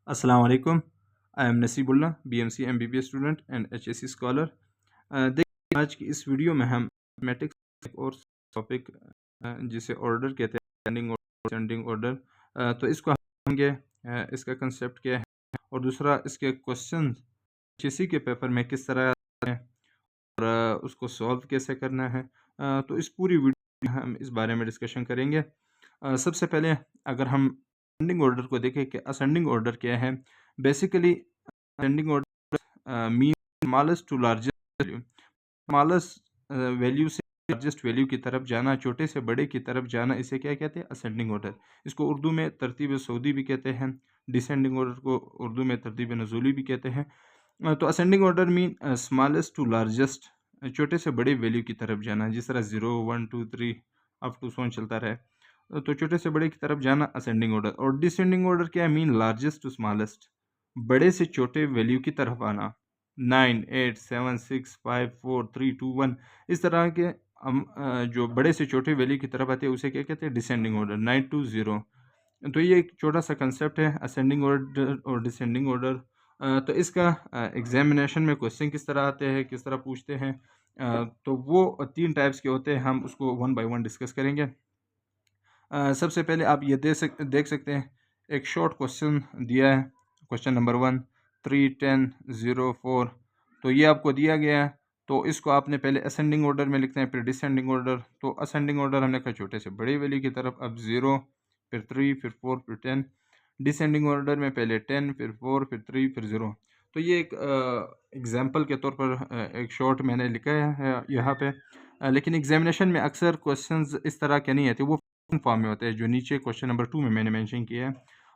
अस्सलाम वालेकुम। I am Naseebullah, BMC MBBS student and HSC scholar. देखिए, आज की इस वीडियो में हम मैथमेटिक्स एक और टॉपिक जिसे ऑर्डर कहते हैं, असेंडिंग ऑर्डर, डिसेंडिंग ऑर्डर, तो इसको हम समझेंगे। इसका कंसेप्ट क्या है और दूसरा इसके क्वेश्चन एचएससी के पेपर में किस तरह आते हैं और उसको सॉल्व कैसे करना है। तो इस पूरी वीडियो में हम इस बारे में डिस्कशन करेंगे। सबसे पहले अगर हम असेंडिंग ऑर्डर को देखें कि असेंडिंग ऑर्डर क्या है। Basically ascending order mean smallest to largest value, smallest value से लार्जेस्ट वैल्यू की तरफ जाना, छोटे से बड़े की तरफ जाना, इसे क्या कहते हैं? Ascending order. इसको उर्दू में तरतीब सऊदी भी कहते हैं। डिसेंडिंग ऑर्डर को उर्दू में तरतीब नज़ूली भी कहते हैं। तो ascending order mean smallest to largest, छोटे से बड़े वैल्यू की तरफ जाना, जिस तरह 0 1 2 3 अप टू सोन चलता रहे। तो छोटे से बड़े की तरफ जाना असेंडिंग ऑर्डर। और डिसेंडिंग ऑर्डर क्या है? मीन लार्जेस्ट टू स्मॉलेस्ट, बड़े से छोटे वैल्यू की तरफ आना। 9 8 7 6 5 4 3 2 1, इस तरह के हम जो बड़े से छोटे वैल्यू की तरफ आते हैं उसे क्या कहते हैं? Descending order. 9 टू 0। तो ये एक छोटा सा कंसेप्ट है, असेंडिंग ऑर्डर और डिसेंडिंग ऑर्डर। तो इसका एग्जामिनेशन में क्वेश्चन किस तरह आते हैं, किस तरह पूछते हैं, तो वो 3 टाइप्स के होते हैं। हम उसको वन बाय वन डिस्कस करेंगे। सबसे पहले आप ये देख सकते हैं, एक शॉर्ट क्वेश्चन दिया है। Question number 1, 3 10 0 4। तो ये आपको दिया गया है, तो इसको आपने पहले असेंडिंग ऑर्डर में लिखना है, फिर डिसेंडिंग ऑर्डर। तो असेंडिंग ऑर्डर हमने कहा छोटे से बड़ी वैल्यू की तरफ, अब 0, फिर 3, फिर 4, फिर 10। डिसेंडिंग ऑर्डर में पहले 10, फिर 4, फिर 3, फिर 0। तो ये एक एग्जाम्पल के तौर पर एक शॉर्ट मैंने लिखा है यहाँ पे। लेकिन एग्जामिनेशन में अक्सर क्वेश्चंस इस तरह के नहीं आते, वो फॉर्म में होते हैं जो नीचे क्वेश्चन नंबर 2 में मैंने मेंशन किया है।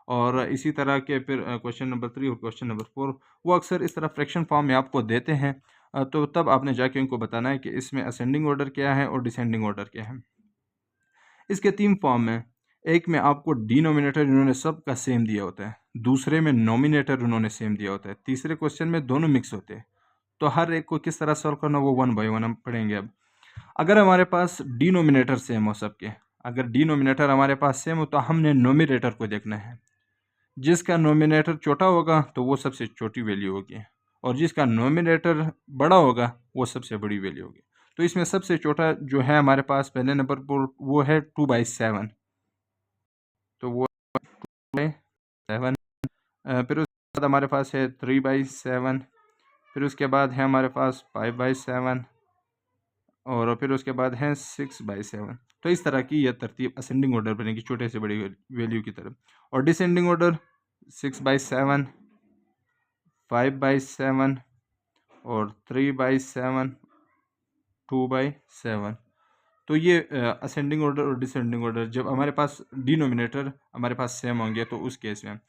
और इसी तरह के फिर क्वेश्चन नंबर 3 और क्वेश्चन नंबर 4 वो अक्सर इस तरह फ्रैक्शन फॉर्म में आपको देते हैं। तो तब आपने जाके उनको बताना है कि इसमें असेंडिंग ऑर्डर क्या है और डिसेंडिंग ऑर्डर क्या है। इसके 3 फॉर्म हैं। एक में आपको डिनोमिनेटर इन्होंने सबका सेम दिया होता है, दूसरे में नोमिनेटर उन्होंने सेम दिया होता है, तीसरे क्वेश्चन में दोनों मिक्स होते हैं। तो हर एक को किस तरह सॉल्व करना वो वन बाय वन हम पढ़ेंगे अब। अगर हमारे पास डिनोमिनेटर सेम हो सबके, अगर डिनोमिनेटर हमारे पास सेम हो तो हमने नोमिनेटर को देखना है। जिसका नोमिनेटर छोटा होगा तो वो सबसे छोटी वैल्यू होगी, और जिसका नोमिनेटर बड़ा होगा वो सबसे बड़ी वैल्यू होगी। तो इसमें सबसे छोटा जो है हमारे पास पहले नंबर पर वो है 2/7। तो वो 2/7। फिर उसके बाद हमारे पास है 3/7। फिर उसके बाद है हमारे पास 5/7 और फिर उसके बाद है 6/7। तो इस तरह की यह तरतीब असेंडिंग ऑर्डर बनेगी, छोटे से बड़ी वैल्यू की तरफ। और डिसेंडिंग ऑर्डर 6/7, 5/7 और 3/7, 2/7। तो ये असेंडिंग ऑर्डर और डिसेंडिंग ऑर्डर जब हमारे पास डिनोमिनेटर हमारे पास सेम होंगे तो उस केस में।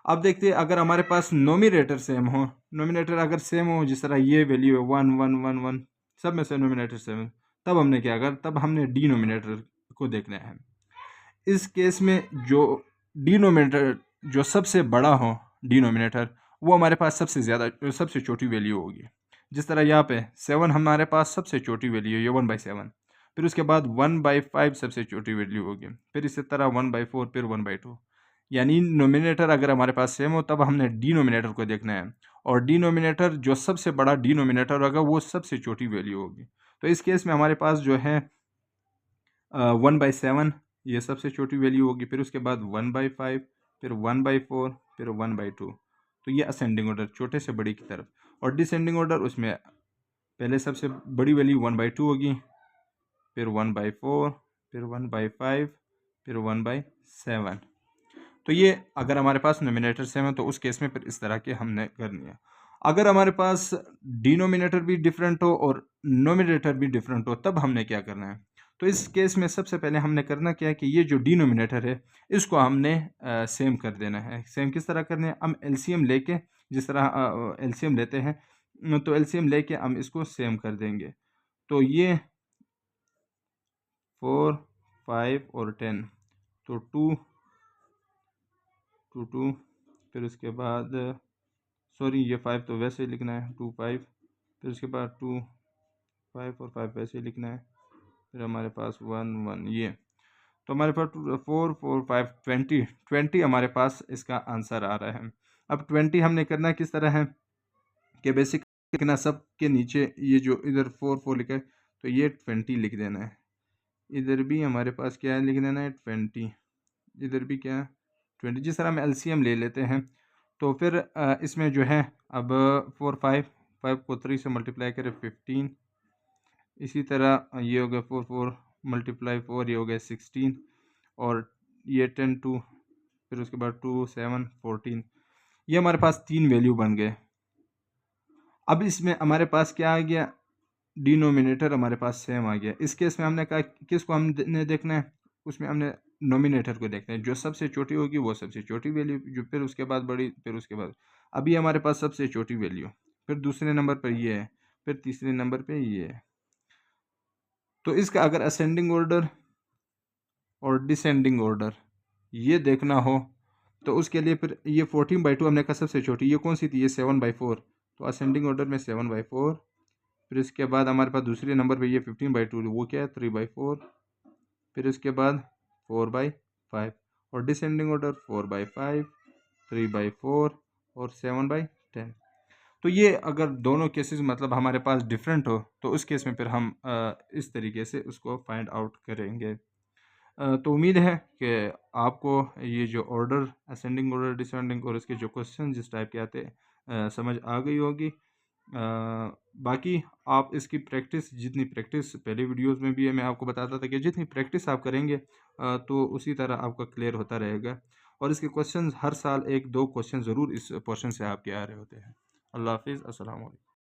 अब देखते हैं अगर हमारे पास नोमिनेटर सेम हो, नोमिनेटर अगर सेम हो, जिस तरह ये वैल्यू है 1 1 1 1, सब में से नोमिनेटर सेम है, तब हमने क्या कर तब हमने डिनोमिनेटर को देखना है। इस केस में जो डिनोमिनेटर जो सबसे बड़ा हो, डिनोमिनेटर वो हमारे पास सबसे ज़्यादा सबसे छोटी वैल्यू होगी। जिस तरह यहाँ पे 7 हमारे पास सबसे छोटी वैल्यू है, ये 1/7। फिर उसके बाद 1/5 सबसे छोटी वैल्यू होगी, फिर इसी तरह 1/4, फिर 1/2। यानी नोमिनेटर अगर हमारे पास सेम हो तब हमने डिनोमिनेटर को देखना है, और डिनोमिनेटर जो सबसे बड़ा डिनोमिनेटर होगा वो सबसे छोटी वैल्यू होगी। तो इस केस में हमारे पास जो है 1/7 ये सबसे छोटी वैल्यू होगी, फिर उसके बाद 1/5, फिर 1/4, फिर 1/2। तो ये असेंडिंग ऑर्डर छोटे से बड़ी की तरफ। और डिसेंडिंग ऑर्डर उसमें पहले सबसे बड़ी वैल्यू 1/2 होगी, फिर 1/4, फिर 1/5, फिर 1/7। तो ये अगर हमारे पास नोमिनेटर सेम है तो उस केस में फिर इस तरह के हमने करनी है। अगर हमारे पास डिनोमिनेटर भी डिफरेंट हो और नोमिनेटर भी डिफरेंट हो तब हमने क्या करना है। तो इस केस में सबसे पहले हमने करना क्या है कि ये जो डिनोमिनेटर है इसको हमने सेम कर देना है। सेम किस तरह करने हैं? हम एलसीएम लेके, जिस तरह एलसीएम लेते हैं, तो एलसीएम लेके हम इसको सेम कर देंगे। तो ये 4 5 और 10, तो 2 2 2, फिर उसके बाद सॉरी ये 5 तो वैसे ही लिखना है, 2 5, फिर उसके बाद 2 5 और 5 वैसे ही लिखना है, फिर हमारे पास 1 1 ये। तो हमारे पास 4 4 5 20 20 हमारे पास इसका आंसर आ रहा है। अब 20 हमने करना किस तरह है कि बेसिक लिखना सब के नीचे, ये जो इधर 4 4 लिखा है तो ये 20 लिख देना है। इधर भी हमारे पास क्या है, लिख देना है 20। इधर भी क्या है 20। जिस तरह हम एलसीएम ले लेते हैं तो फिर इसमें जो है अब 4 5 को 3 से मल्टीप्लाई करें 15। इसी तरह ये हो गया 4 4 मल्टीप्लाई 4, ये हो गया 16, और ये 10 2, फिर उसके बाद 2 7 14। ये हमारे पास 3 वैल्यू बन गए। अब इसमें हमारे पास क्या आ गया, डिनोमिनेटर हमारे पास सेम आ गया। इस केस में हमने कहा किसको हमने देखना है, उसमें हमने नोमिनेटर को देखना है, जो सबसे छोटी होगी वो सबसे छोटी वैल्यू, जो फिर उसके बाद बड़ी, फिर उसके बाद अभी हमारे पास सबसे छोटी वैल्यू, फिर दूसरे नंबर पर ये है, फिर तीसरे नंबर पे ये है। तो इसका अगर असेंडिंग ऑर्डर और डिसेंडिंग ऑर्डर ये देखना हो तो उसके लिए फिर ये 14/2 हमने कहा सबसे छोटी, ये कौन सी थी, ये 7/4, तो असेंडिंग ऑर्डर में 7/4। फिर इसके बाद हमारे पास दूसरे नंबर पे ये 15/2, वो क्या है 3/4। फिर इसके बाद 4/5, और डिसेंडिंग ऑर्डर 4/5, 3/4 और 7/10। तो ये अगर दोनों केसेस मतलब हमारे पास डिफरेंट हो तो उस केस में फिर हम इस तरीके से उसको फाइंड आउट करेंगे। तो उम्मीद है कि आपको ये जो ऑर्डर, असेंडिंग ऑर्डर, डिसेंडिंग और इसके जो क्वेश्चन जिस टाइप के आते हैं समझ आ गई होगी। बाकी आप इसकी प्रैक्टिस, जितनी प्रैक्टिस पहले वीडियोस में भी है मैं आपको बताता था कि जितनी प्रैक्टिस आप करेंगे तो उसी तरह आपका क्लियर होता रहेगा। और इसके क्वेश्चंस हर साल 1 2 क्वेश्चन ज़रूर इस पोर्शन से आपके आ रहे होते हैं। अल्लाह हाफिज़, अस्सलाम वालेकुम।